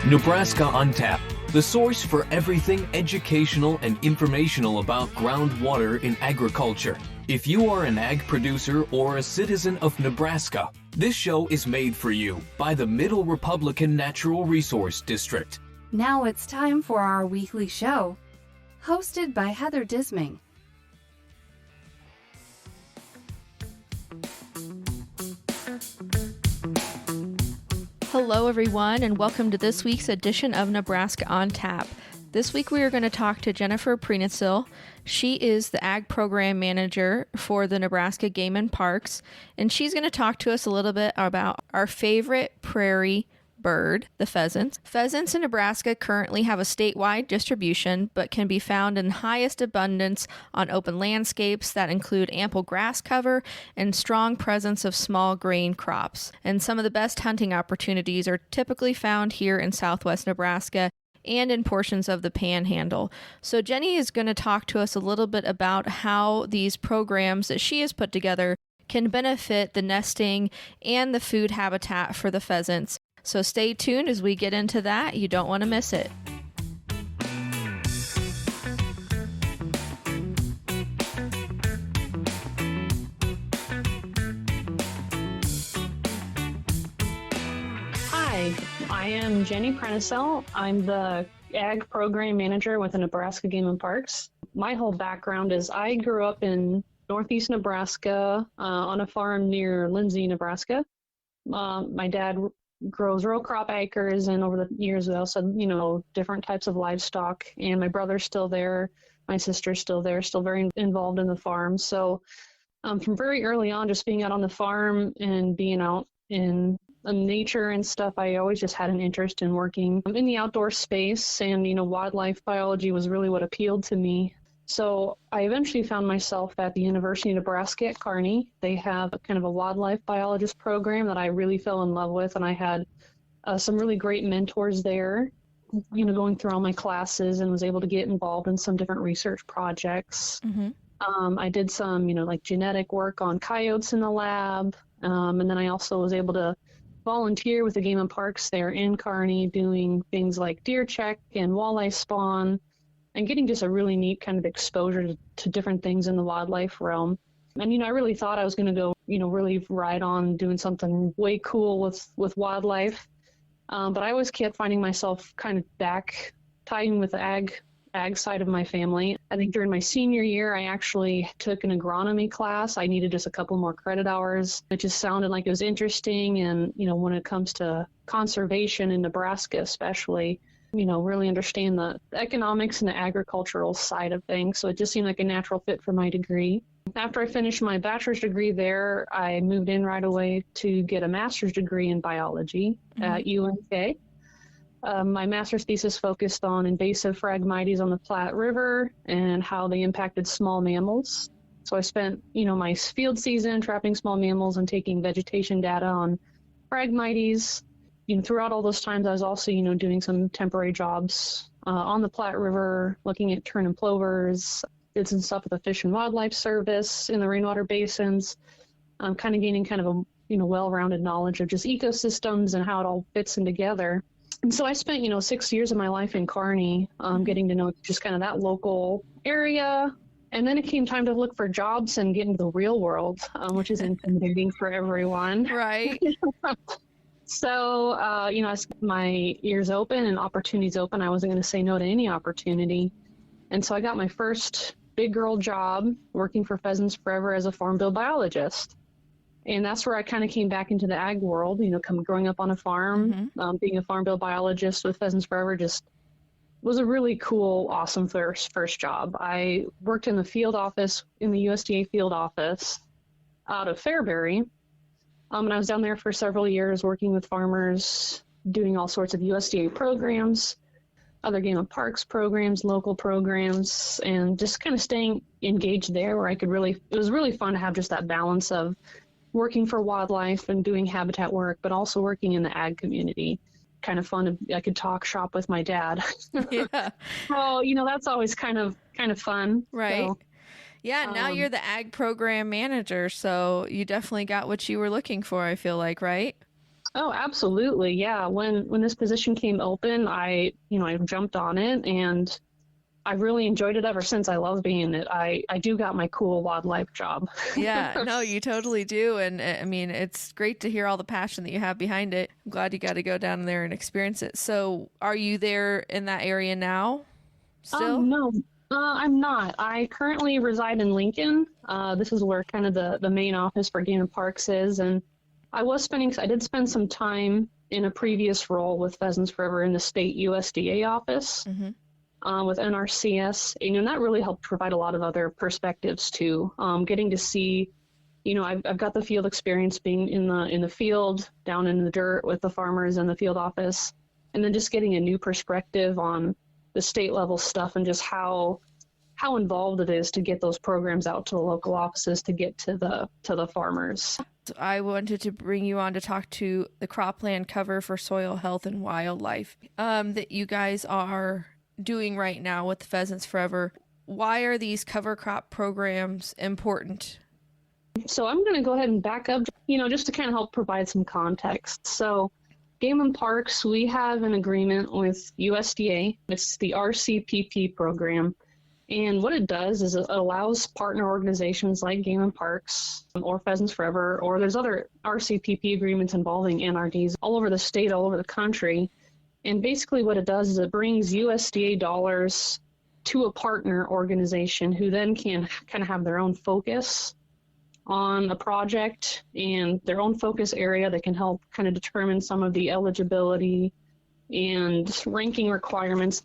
Nebraska on Tap, the source for everything educational and informational about groundwater in agriculture. If you are an ag producer or a citizen of Nebraska, this show is made for you by the Middle Republican Natural Resource District. Now it's time for our weekly show, hosted by Heather Disming. Hello, everyone, and welcome to this week's edition of Nebraska on Tap. This week we are going to talk to Jennifer Prenosil. She is the Ag Program Manager for the Nebraska Game and Parks, and she's going to talk to us a little bit about our favorite prairie bird, the pheasants. Pheasants in Nebraska currently have a statewide distribution, but can be found in highest abundance on open landscapes that include ample grass cover and strong presence of small grain crops. And some of the best hunting opportunities are typically found here in southwest Nebraska and in portions of the Panhandle. So Jenny is going to talk to us a little bit about how these programs that she has put together can benefit the nesting and the food habitat for the pheasants. So stay tuned as we get into that. You don't want to miss it. Hi, I am Jenny Prenosil. I'm the Ag Program Manager with the Nebraska Game and Parks. My whole background is I grew up in northeast Nebraska on a farm near Lindsay, Nebraska. My dad grows row crop acres, and over the years we also had, different types of livestock, and my brother's still there, my sister's still there, still very involved in the farm. So from very early on, just being out on the farm and being out in nature and stuff, I always just had an interest in working in the outdoor space, and wildlife biology was really what appealed to me. So I eventually found myself at the University of Nebraska at Kearney. They have a kind of a wildlife biologist program that I really fell in love with, and I had some really great mentors there, going through all my classes, and was able to get involved in some different research projects. Mm-hmm. I did some, like genetic work on coyotes in the lab, and then I also was able to volunteer with the Game and Parks there in Kearney, doing things like deer check and walleye spawn, and getting just a really neat kind of exposure to different things in the wildlife realm. And, I really thought I was going to go, really ride on doing something way cool with wildlife. But I always kept finding myself kind of back tying with the ag side of my family. I think during my senior year, I actually took an agronomy class. I needed just a couple more credit hours. It just sounded like it was interesting. And, when it comes to conservation in Nebraska, especially, really understand the economics and the agricultural side of things. So it just seemed like a natural fit for my degree. After I finished my bachelor's degree there, I moved in right away to get a master's degree in biology at UNK. My master's thesis focused on invasive Phragmites on the Platte River and how they impacted small mammals. So I spent, my field season trapping small mammals and taking vegetation data on Phragmites. Throughout all those times, I was also, doing some temporary jobs on the Platte River, looking at tern and plovers, did some stuff with the Fish and Wildlife Service in the rainwater basins, kind of gaining kind of a, well-rounded knowledge of just ecosystems and how it all fits in together. And so I spent, 6 years of my life in Kearney, getting to know just kind of that local area. And then it came time to look for jobs and get into the real world, which is intimidating for everyone. Right. So, as my ears open and opportunities open, I wasn't going to say no to any opportunity. And so I got my first big girl job working for Pheasants Forever as a farm bill biologist. And that's where I kind of came back into the ag world, growing up on a farm, being a farm bill biologist with Pheasants Forever just was a really cool, awesome first job. I worked in the field office, in the USDA field office out of Fairbury. And I was down there for several years working with farmers, doing all sorts of USDA programs, other Game and Parks programs, local programs, and just kind of staying engaged there where it was really fun to have just that balance of working for wildlife and doing habitat work, but also working in the ag community. Kind of fun. I could talk shop with my dad. Yeah. So, that's always kind of fun. Right. So, yeah. Now you're the Ag Program Manager, so you definitely got what you were looking for, I feel like, right? Oh, absolutely. Yeah. When this position came open, I jumped on it, and I really enjoyed it ever since. I love being in it. I do got my cool wildlife job. Yeah, no, you totally do. And I mean, it's great to hear all the passion that you have behind it. I'm glad you got to go down there and experience it. So, are you there in that area now still? No, I'm not. I currently reside in Lincoln. This is where kind of the main office for Game and Parks is. And I did spend some time in a previous role with Pheasants Forever in the state USDA office. Mm-hmm. With NRCS, and that really helped provide a lot of other perspectives too. Getting to see, I've got the field experience being in the field, down in the dirt with the farmers in the field office, and then just getting a new perspective on the state level stuff and just how involved it is to get those programs out to the local offices to get to the farmers. I wanted to bring you on to talk to the cropland cover for soil health and wildlife that you guys are doing right now with Pheasants Forever. Why are these cover crop programs important? So I'm going to go ahead and back up, just to kind of help provide some context. So Game and Parks, we have an agreement with USDA. It's the RCPP program. And what it does is it allows partner organizations like Game and Parks or Pheasants Forever, or there's other RCPP agreements involving NRDs all over the state, all over the country. And basically what it does is it brings USDA dollars to a partner organization who then can kind of have their own focus on a project and their own focus area that can help kind of determine some of the eligibility and ranking requirements,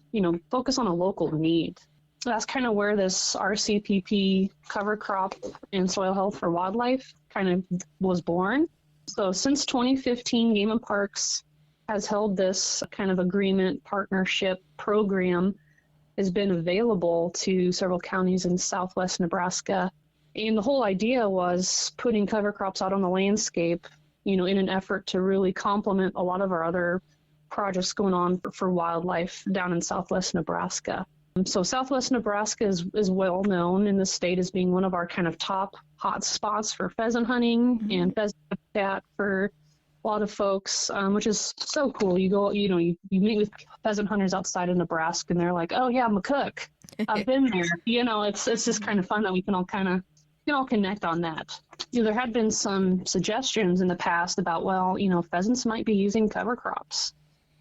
focus on a local need. So that's kind of where this RCPP cover crop and soil health for wildlife kind of was born. So since 2015, Game and Parks has held this kind of agreement partnership program, has been available to several counties in southwest Nebraska. And the whole idea was putting cover crops out on the landscape, in an effort to really complement a lot of our other projects going on for wildlife down in southwest Nebraska. So southwest Nebraska is well known in the state as being one of our kind of top hot spots for pheasant hunting and pheasant habitat for a lot of folks, which is so cool. You go, you meet with pheasant hunters outside of Nebraska, and they're like, "Oh yeah, I'm a cook. I've been there." It's just kind of fun that we can all connect on that. There had been some suggestions in the past about, pheasants might be using cover crops.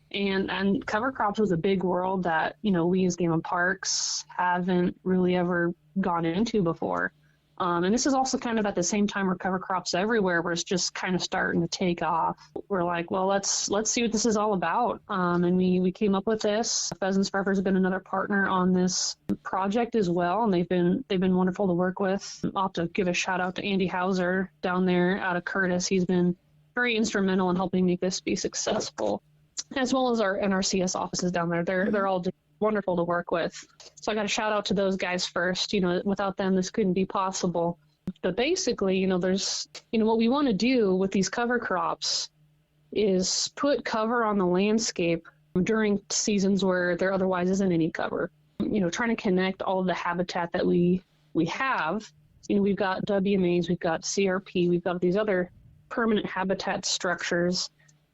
And cover crops was a big world that, we as Game and Parks haven't really ever gone into before. And this is also kind of at the same time where cover crops everywhere, where it's just kind of starting to take off. We're like, well, let's see what this is all about. And we came up with this. Pheasants Forever has been another partner on this project as well, and they've been wonderful to work with. I'll have to give a shout out to Andy Hauser down there out of Curtis. He's been very instrumental in helping make this be successful, as well as our NRCS offices down there. They're all just wonderful to work with. So I got to shout out to those guys first. Without them, this couldn't be possible. But basically, there's, what we want to do with these cover crops is put cover on the landscape during seasons where there otherwise isn't any cover. Trying to connect all of the habitat that we have. We've got WMAs, we've got CRP, we've got these other permanent habitat structures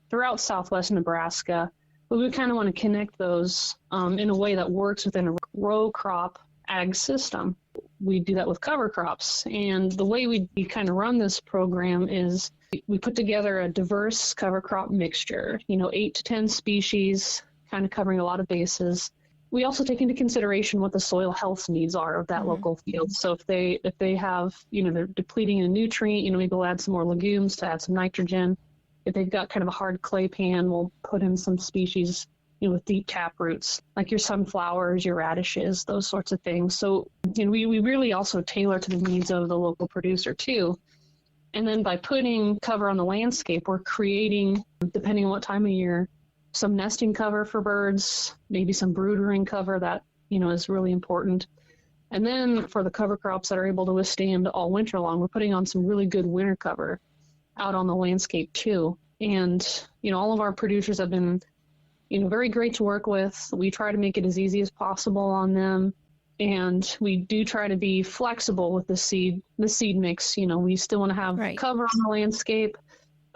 throughout southwest Nebraska, but we kind of want to connect those in a way that works within a row crop ag system. We do that with cover crops, and the way we kind of run this program is we put together a diverse cover crop mixture, 8 to 10 species, kind of covering a lot of bases. We also take into consideration what the soil health needs are of that local field. So if they have, they're depleting a nutrient, maybe we'll add some more legumes to add some nitrogen. If they've got kind of a hard clay pan, we'll put in some species, with deep tap roots, like your sunflowers, your radishes, those sorts of things. So, we really also tailor to the needs of the local producer too. And then by putting cover on the landscape, we're creating, depending on what time of year, some nesting cover for birds, maybe some broodering cover that, is really important. And then for the cover crops that are able to withstand all winter long, we're putting on some really good winter cover out on the landscape too. And, all of our producers have been, very great to work with. We try to make it as easy as possible on them. And we do try to be flexible with the seed mix. We still want to have cover on the landscape,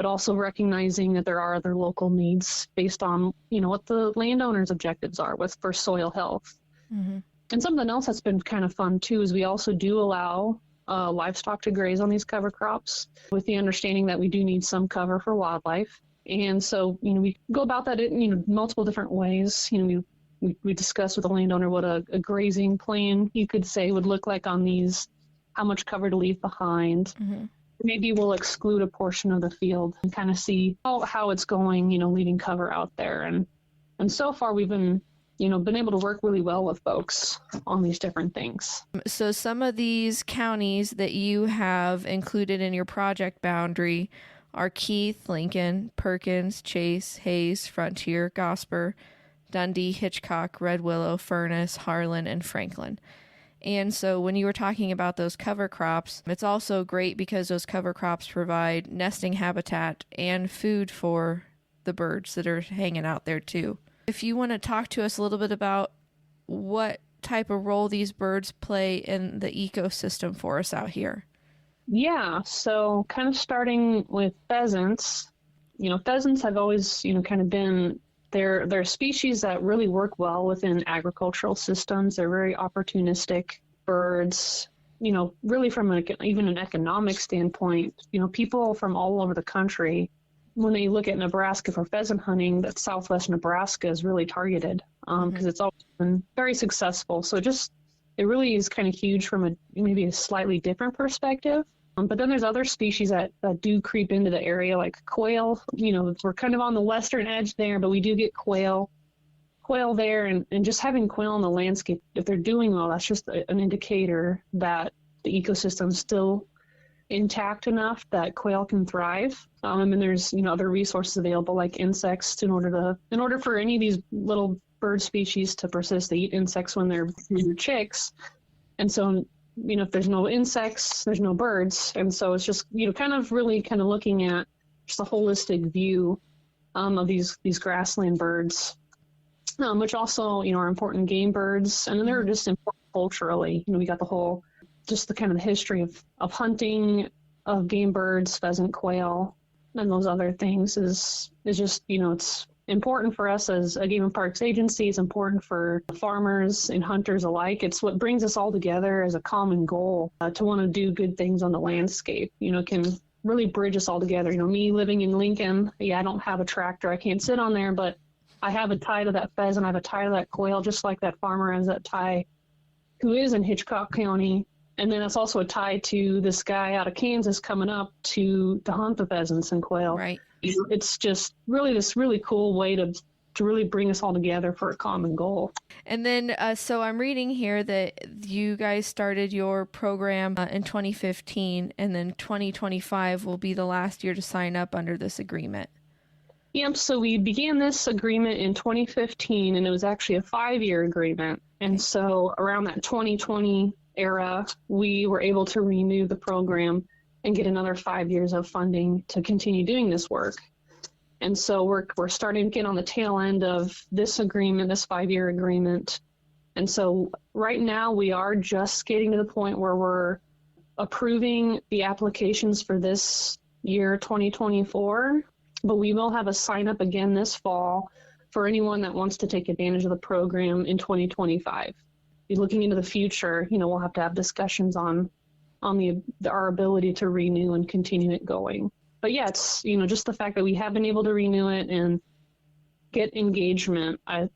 but also recognizing that there are other local needs based on, what the landowner's objectives are for soil health. Mm-hmm. And something else that's been kind of fun too is we also do allow livestock to graze on these cover crops with the understanding that we do need some cover for wildlife. And so, we go about that in, multiple different ways. We discuss with the landowner what a grazing plan, you could say, would look like on these, how much cover to leave behind. Mm-hmm. Maybe we'll exclude a portion of the field and kind of see how it's going, leaving cover out there. And so far we've been able to work really well with folks on these different things. So some of these counties that you have included in your project boundary are Keith, Lincoln, Perkins, Chase, Hayes, Frontier, Gosper, Dundee, Hitchcock, Red Willow, Furnace, Harlan, and Franklin. And so when you were talking about those cover crops, it's also great because those cover crops provide nesting habitat and food for the birds that are hanging out there too. If you want to talk to us a little bit about what type of role these birds play in the ecosystem for us out here. Yeah, so kind of starting with pheasants, pheasants have always, kind of been, they're species that really work well within agricultural systems. They're very opportunistic birds, really from even an economic standpoint, people from all over the country, when they look at Nebraska for pheasant hunting, that Southwest Nebraska is really targeted because it's always been very successful. So it really is kind of huge from maybe a slightly different perspective. But then there's other species that do creep into the area, like quail. We're kind of on the western edge there, but we do get quail there. And just having quail in the landscape, if they're doing well, that's just an indicator that the ecosystem's still intact enough that quail can thrive. And there's, other resources available like insects in order for any of these little bird species to persist. They eat insects when they're chicks. And so, if there's no insects, there's no birds. And so it's just, kind of looking at just a holistic view of these grassland birds, which also, are important game birds. And then they're just important culturally. We got the kind of the history of hunting, of game birds, pheasant, quail, and those other things is just, it's important for us as a Game and Parks agency. It's important for farmers and hunters alike. It's what brings us all together as a common goal to want to do good things on the landscape. Can really bridge us all together. Me living in Lincoln, I don't have a tractor. I can't sit on there, but I have a tie to that pheasant. I have a tie to that quail, just like that farmer has that tie who is in Hitchcock County. And then it's also a tie to this guy out of Kansas coming up to hunt the pheasants and quail. Right. It's just really this really cool way to really bring us all together for a common goal. And then, so I'm reading here that you guys started your program in 2015, and then 2025 will be the last year to sign up under this agreement. Yep, so we began this agreement in 2015, and it was actually a 5-year agreement. And so around that 2020 era, we were able to renew the program and get another 5 years of funding to continue doing this work. And so we're starting to get on the tail end of this agreement, this 5-year agreement. And so right now we are just getting to the point where we're approving the applications for this year, 2024, but we will have a sign up again this fall for anyone that wants to take advantage of the program in 2025. Looking into the future, we'll have to have discussions on our ability to renew and continue it going. But yeah, it's, just the fact that we have been able to renew it and get engagement. I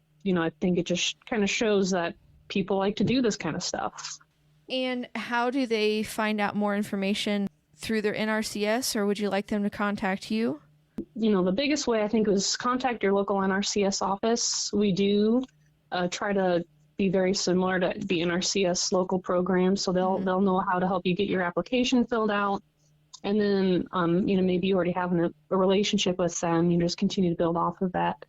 think it just kind of shows that people like to do this kind of stuff. And how do they find out more information? Through their NRCS, or would you like them to contact you? The biggest way I think was contact your local NRCS office. We do try to be very similar to the NRCS local program, so they'll know how to help you get your application filled out. And then, maybe you already have a relationship with them. You just continue to build off of that.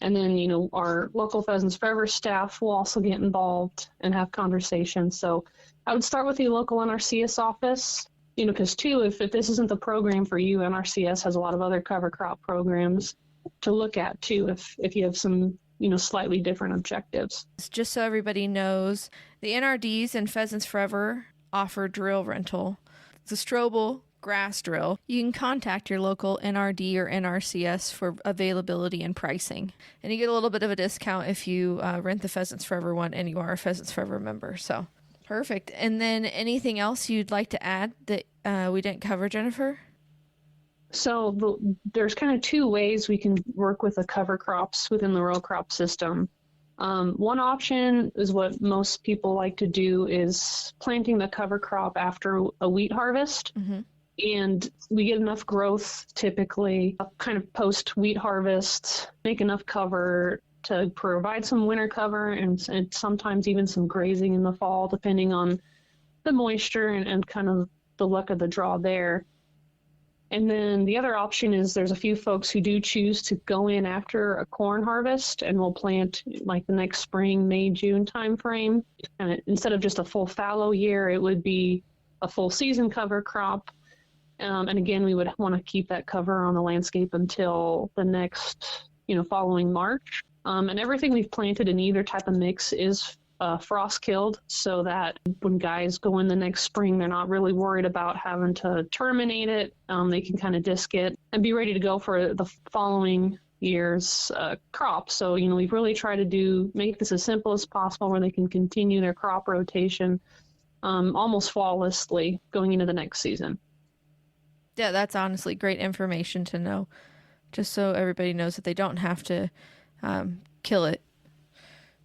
And then, our local Pheasants Forever staff will also get involved and have conversations. So I would start with the local NRCS office, because too, if this isn't the program for you, NRCS has a lot of other cover crop programs to look at too, if you have some, slightly different objectives. Just so everybody knows, the NRDs and Pheasants Forever offer drill rental. The Strobel grass drill, you can contact your local NRD or NRCS for availability and pricing. And you get a little bit of a discount if you rent the Pheasants Forever one and you are a Pheasants Forever member. So perfect. And then anything else you'd like to add that we didn't cover, Jennifer? So there's kind of two ways we can work with the cover crops within the row crop system. One option is what most people like to do is planting the cover crop after a wheat harvest. Mm-hmm. And we get enough growth typically kind of post wheat harvest, make enough cover to provide some winter cover and sometimes even some grazing in the fall, depending on the moisture and kind of the luck of the draw there. And then the other option is there's a few folks who do choose to go in after a corn harvest and will plant like the next spring, May, June timeframe. And instead of just a full fallow year, it would be a full season cover crop. And again, we would want to keep that cover on the landscape until the next, following March. And everything we've planted in either type of mix is frost killed, so that when guys go in the next spring, they're not really worried about having to terminate it. They can kind of disc it and be ready to go for the following year's crop. So, we've really tried to make this as simple as possible where they can continue their crop rotation almost flawlessly going into the next season. Yeah, that's honestly great information to know, just so everybody knows that they don't have to kill it.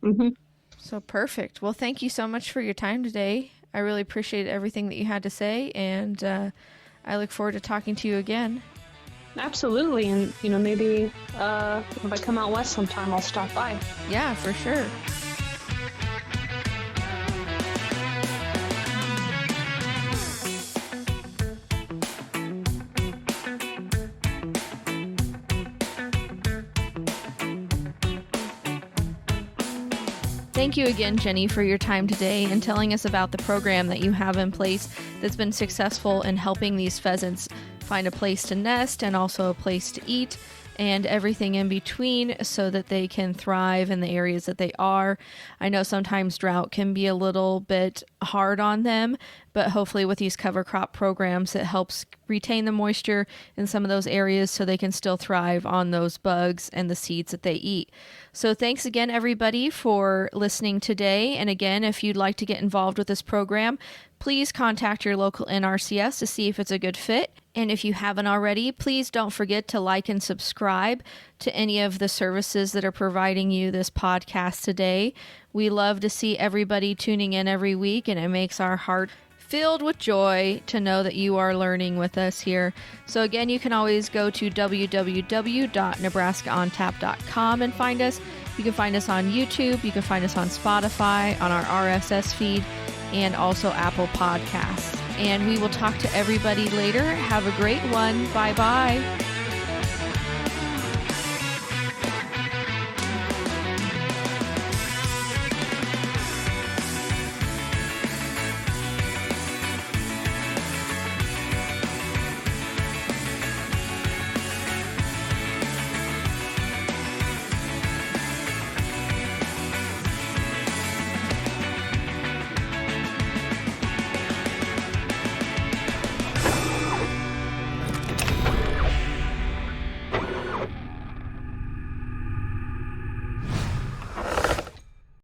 Mm-hmm. So perfect. Well, thank you so much for your time today. I really appreciate everything that you had to say, and I look forward to talking to you again. Absolutely. And, maybe if I come out west sometime, I'll stop by. Yeah, for sure. Thank you again, Jenny, for your time today and telling us about the program that you have in place that's been successful in helping these pheasants find a place to nest and also a place to eat and everything in between so that they can thrive in the areas that they are. I know sometimes drought can be a little bit hard on them, but hopefully with these cover crop programs, it helps retain the moisture in some of those areas so they can still thrive on those bugs and the seeds that they eat. So thanks again, everybody, for listening today. And again, if you'd like to get involved with this program, please contact your local NRCS to see if it's a good fit. And if you haven't already, please don't forget to like and subscribe to any of the services that are providing you this podcast today. We love to see everybody tuning in every week, and it makes our heart filled with joy to know that you are learning with us here. So again, you can always go to www.nebraskaontap.com and find us. You can find us on YouTube. You can find us on Spotify, on our RSS feed, and also Apple Podcasts. And we will talk to everybody later. Have a great one. Bye-bye.